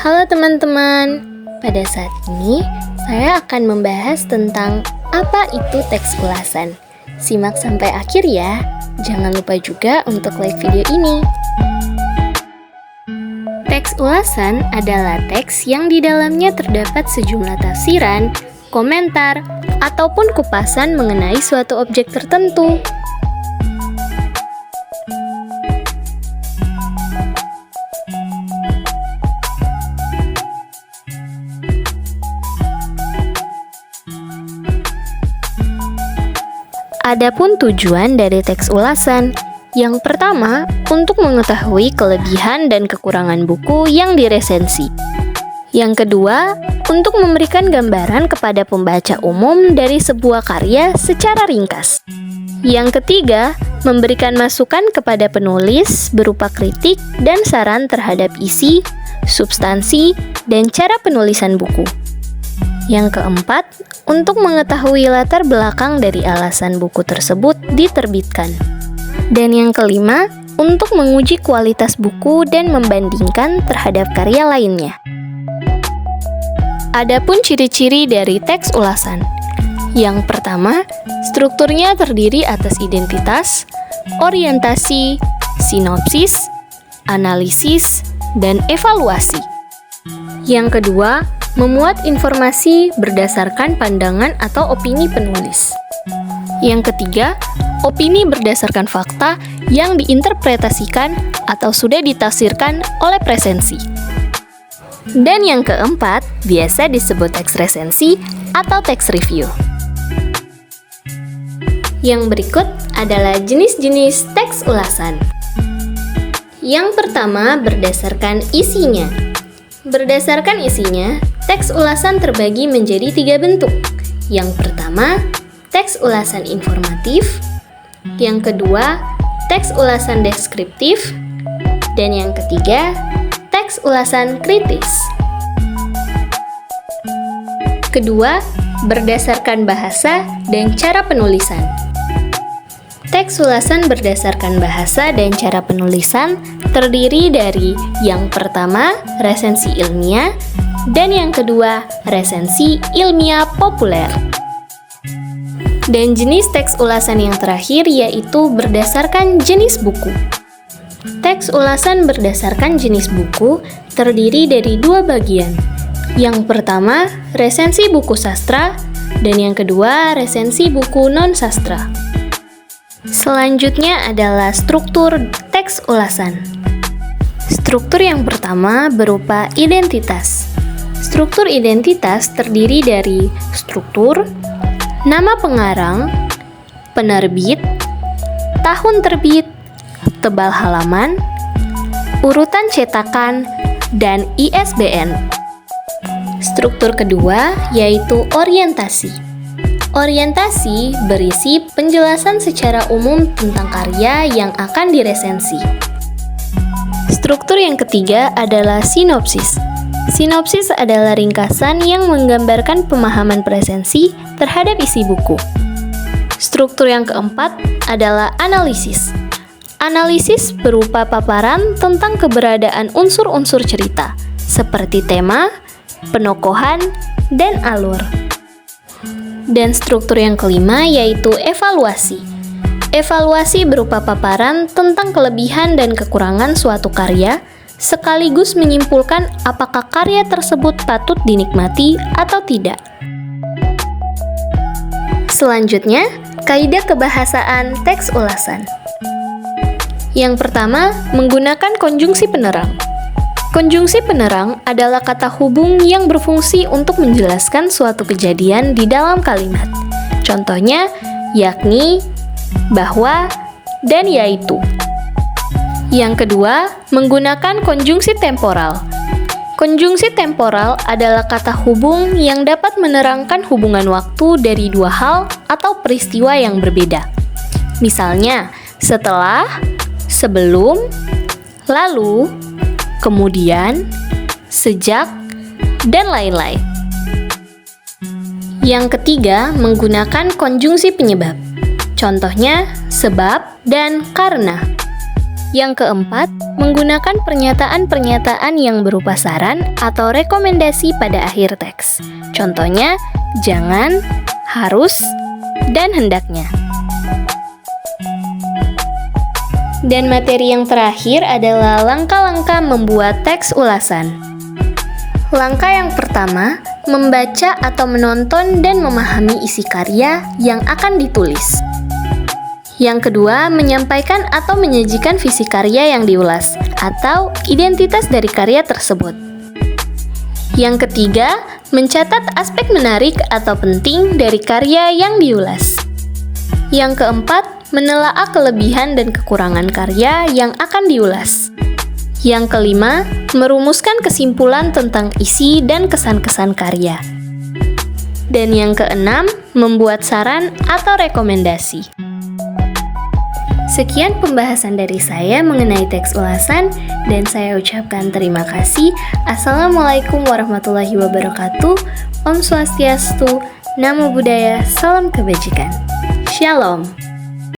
Halo teman-teman, pada saat ini saya akan membahas tentang apa itu teks ulasan. Simak sampai akhir ya, jangan lupa juga untuk like video ini. Teks ulasan adalah teks yang di dalamnya terdapat sejumlah tafsiran, komentar, ataupun kupasan mengenai suatu objek tertentu. Adapun tujuan dari teks ulasan, yang pertama, untuk mengetahui kelebihan dan kekurangan buku yang diresensi. Yang kedua, untuk memberikan gambaran kepada pembaca umum dari sebuah karya secara ringkas. Yang ketiga, memberikan masukan kepada penulis berupa kritik dan saran terhadap isi, substansi, dan cara penulisan buku. Yang keempat, untuk mengetahui latar belakang dari alasan buku tersebut diterbitkan. Dan yang kelima, untuk menguji kualitas buku dan membandingkan terhadap karya lainnya. Adapun ciri-ciri dari teks ulasan. Yang pertama, strukturnya terdiri atas identitas, orientasi, sinopsis, analisis, dan evaluasi. Yang kedua, memuat informasi berdasarkan pandangan atau opini penulis. Yang ketiga, opini berdasarkan fakta yang diinterpretasikan atau sudah ditafsirkan oleh resensi. Dan yang keempat, biasa disebut teks resensi atau teks review. Yang berikut adalah jenis-jenis teks ulasan. Yang pertama, berdasarkan isinya. Berdasarkan isinya, teks ulasan terbagi menjadi 3 bentuk. Yang pertama, teks ulasan informatif. Yang kedua, teks ulasan deskriptif. Dan yang ketiga, teks ulasan kritis. Kedua, berdasarkan bahasa dan cara penulisan. Teks ulasan berdasarkan bahasa dan cara penulisan terdiri dari yang pertama, resensi ilmiah, dan yang kedua, resensi ilmiah populer. Dan jenis teks ulasan yang terakhir yaitu berdasarkan jenis buku. Teks ulasan berdasarkan jenis buku terdiri dari 2 bagian. Yang pertama, resensi buku sastra, dan yang kedua, resensi buku non-sastra. Selanjutnya adalah struktur teks ulasan. Struktur yang pertama berupa identitas. Struktur identitas terdiri dari struktur, nama pengarang, penerbit, tahun terbit, tebal halaman, urutan cetakan, dan ISBN. Struktur kedua yaitu orientasi. Orientasi berisi penjelasan secara umum tentang karya yang akan diresensi. Struktur yang ketiga adalah sinopsis. Sinopsis adalah ringkasan yang menggambarkan pemahaman presensi terhadap isi buku. Struktur yang keempat adalah analisis. Analisis berupa paparan tentang keberadaan unsur-unsur cerita, seperti tema, penokohan, dan alur. Dan struktur yang kelima yaitu evaluasi. Evaluasi berupa paparan tentang kelebihan dan kekurangan suatu karya, sekaligus menyimpulkan apakah karya tersebut patut dinikmati atau tidak. Selanjutnya, kaidah kebahasaan teks ulasan. Yang pertama, menggunakan konjungsi penerang. Konjungsi penerang adalah kata hubung yang berfungsi untuk menjelaskan suatu kejadian di dalam kalimat. Contohnya, yakni, bahwa, dan yaitu. Yang kedua, menggunakan konjungsi temporal. Konjungsi temporal adalah kata hubung yang dapat menerangkan hubungan waktu dari 2 hal atau peristiwa yang berbeda. Misalnya, setelah, sebelum, lalu, kemudian, sejak, dan lain-lain. Yang ketiga, menggunakan konjungsi penyebab. Contohnya, sebab dan karena. Yang keempat, menggunakan pernyataan-pernyataan yang berupa saran atau rekomendasi pada akhir teks. Contohnya, jangan, harus, dan hendaknya. Dan materi yang terakhir adalah langkah-langkah membuat teks ulasan. Langkah yang pertama, membaca atau menonton dan memahami isi karya yang akan ditulis. Yang kedua, menyampaikan atau menyajikan visi karya yang diulas atau identitas dari karya tersebut. Yang ketiga, mencatat aspek menarik atau penting dari karya yang diulas. Yang keempat, menelaah kelebihan dan kekurangan karya yang akan diulas. Yang kelima, merumuskan kesimpulan tentang isi dan kesan-kesan karya. Dan yang keenam, membuat saran atau rekomendasi. Sekian pembahasan dari saya mengenai teks ulasan, dan saya ucapkan terima kasih. Assalamualaikum warahmatullahi wabarakatuh. Om Swastiastu, Namo Buddhaya, Salam Kebajikan. Shalom.